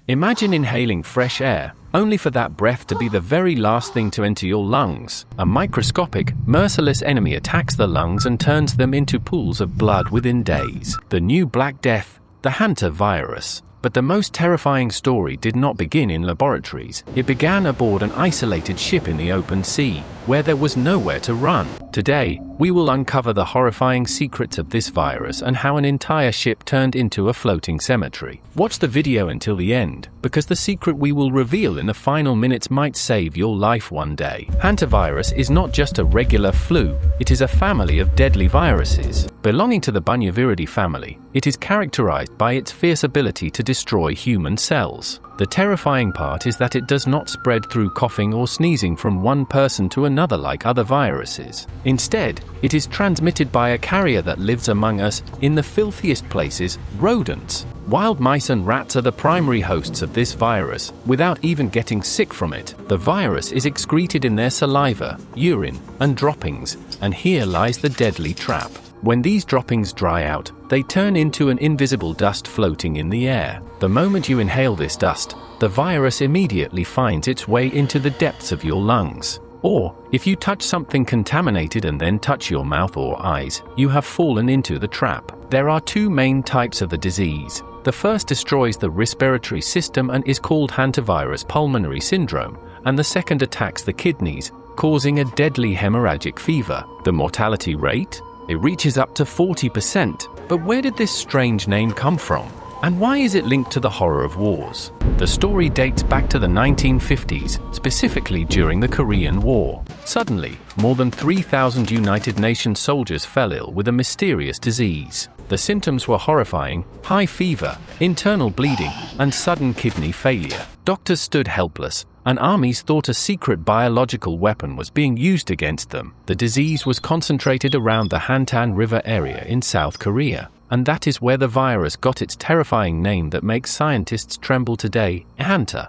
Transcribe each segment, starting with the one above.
Imagine inhaling fresh air, only for that breath to be the very last thing to enter your lungs. A microscopic, merciless enemy attacks the lungs and turns them into pools of blood within days. The new Black Death, the Hantavirus. But the most terrifying story did not begin in laboratories. It began aboard an isolated ship in the open sea, where there was nowhere to run. Today, we will uncover the horrifying secrets of this virus and how an entire ship turned into a floating cemetery. Watch the video until the end, because the secret we will reveal in the final minutes might save your life one day. Hantavirus is not just a regular flu, it is a family of deadly viruses. Belonging to the Bunyaviridae family, it is characterized by its fierce ability to destroy human cells. The terrifying part is that it does not spread through coughing or sneezing from one person to another like other viruses. Instead, it is transmitted by a carrier that lives among us in the filthiest places, rodents. Wild mice and rats are the primary hosts of this virus, without even getting sick from it. The virus is excreted in their saliva, urine, and droppings, and here lies the deadly trap. When these droppings dry out, they turn into an invisible dust floating in the air. The moment you inhale this dust, the virus immediately finds its way into the depths of your lungs. Or, if you touch something contaminated and then touch your mouth or eyes, you have fallen into the trap. There are two main types of the disease. The first destroys the respiratory system and is called hantavirus pulmonary syndrome, and the second attacks the kidneys, causing a deadly hemorrhagic fever. The mortality rate? It reaches up to 40%. But where did this strange name come from? And why is it linked to the horror of wars? The story dates back to the 1950s, specifically during the Korean War. Suddenly, more than 3,000 United Nations soldiers fell ill with a mysterious disease. The symptoms were horrifying: high fever, internal bleeding, and sudden kidney failure. Doctors stood helpless, and armies thought a secret biological weapon was being used against them. The disease was concentrated around the Hantan River area in South Korea, and that is where the virus got its terrifying name that makes scientists tremble today, Hanta.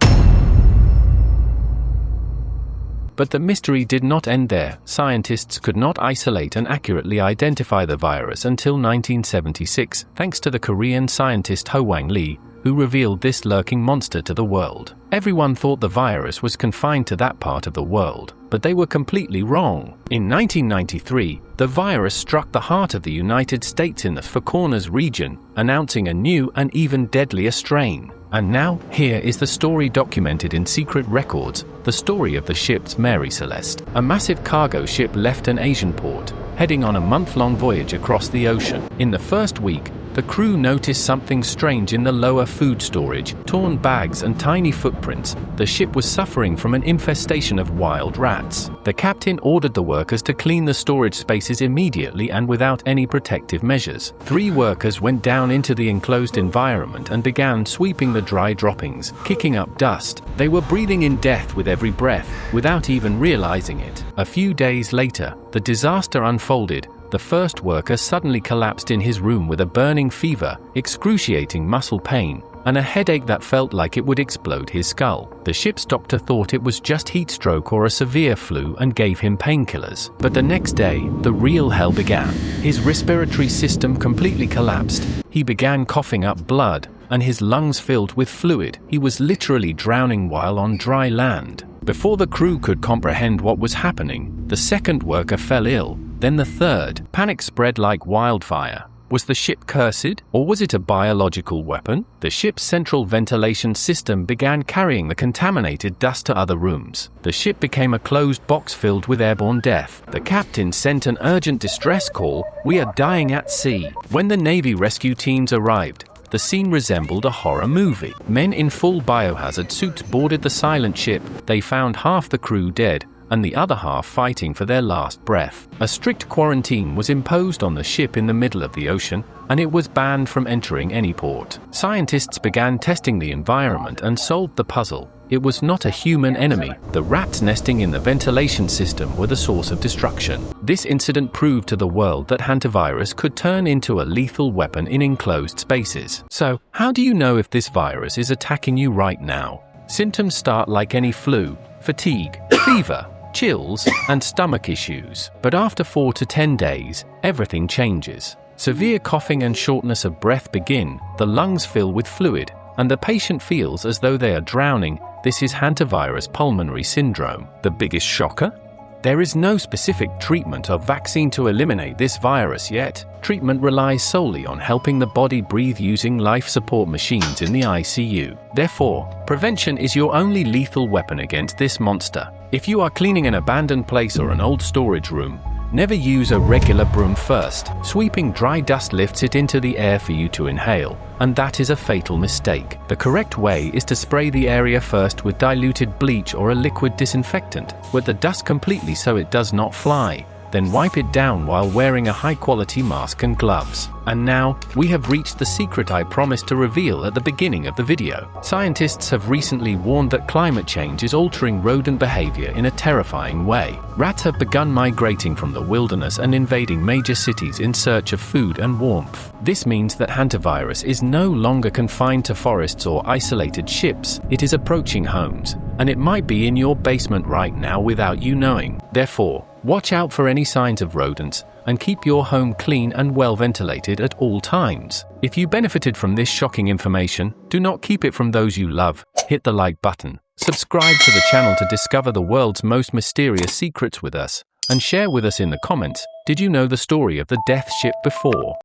But the mystery did not end there. Scientists could not isolate and accurately identify the virus until 1976, thanks to the Korean scientist Ho-Wang Lee, who revealed this lurking monster to the world. Everyone thought the virus was confined to that part of the world, but they were completely wrong. In 1993, the virus struck the heart of the United States in the Four Corners region, announcing a new and even deadlier strain. And now, here is the story documented in secret records, the story of the ship's Mary Celeste. A massive cargo ship left an Asian port, heading on a month-long voyage across the ocean. In the first week, the crew noticed something strange in the lower food storage: torn bags and tiny footprints. The ship was suffering from an infestation of wild rats. The captain ordered the workers to clean the storage spaces immediately and without any protective measures. 3 workers went down into the enclosed environment and began sweeping the dry droppings, kicking up dust. They were breathing in death with every breath, without even realizing it. A few days later, the disaster unfolded. The first worker suddenly collapsed in his room with a burning fever, excruciating muscle pain, and a headache that felt like it would explode his skull. The ship's doctor thought it was just heat stroke or a severe flu and gave him painkillers. But the next day, the real hell began. His respiratory system completely collapsed. He began coughing up blood, and his lungs filled with fluid. He was literally drowning while on dry land. Before the crew could comprehend what was happening, the second worker fell ill, then the third. Panic spread like wildfire. Was the ship cursed, or was it a biological weapon? The ship's central ventilation system began carrying the contaminated dust to other rooms. The ship became a closed box filled with airborne death. The captain sent an urgent distress call: "We are dying at sea." When the Navy rescue teams arrived, the scene resembled a horror movie. Men in full biohazard suits boarded the silent ship. They found half the crew dead, and the other half fighting for their last breath. A strict quarantine was imposed on the ship in the middle of the ocean, and it was banned from entering any port. Scientists began testing the environment and solved the puzzle. It was not a human enemy. The rats nesting in the ventilation system were the source of destruction. This incident proved to the world that hantavirus could turn into a lethal weapon in enclosed spaces. So, how do you know if this virus is attacking you right now? Symptoms start like any flu: fatigue, fever, chills, and stomach issues. But after 4 to 10 days, everything changes. Severe coughing and shortness of breath begin, the lungs fill with fluid, and the patient feels as though they are drowning. This is hantavirus pulmonary syndrome. The biggest shocker? There is no specific treatment or vaccine to eliminate this virus yet. Treatment relies solely on helping the body breathe using life support machines in the ICU. Therefore, prevention is your only lethal weapon against this monster. If you are cleaning an abandoned place or an old storage room, never use a regular broom first. Sweeping dry dust lifts it into the air for you to inhale, and that is a fatal mistake. The correct way is to spray the area first with diluted bleach or a liquid disinfectant. Wet the dust completely so it does not fly. Then wipe it down while wearing a high-quality mask and gloves. And now, we have reached the secret I promised to reveal at the beginning of the video. Scientists have recently warned that climate change is altering rodent behavior in a terrifying way. Rats have begun migrating from the wilderness and invading major cities in search of food and warmth. This means that hantavirus is no longer confined to forests or isolated ships. It is approaching homes, and it might be in your basement right now without you knowing. Therefore, watch out for any signs of rodents and keep your home clean and well ventilated at all times. If you benefited from this shocking information, do not keep it from those you love. Hit the like button, subscribe to the channel to discover the world's most mysterious secrets with us, and share with us in the comments, did you know the story of the death ship before?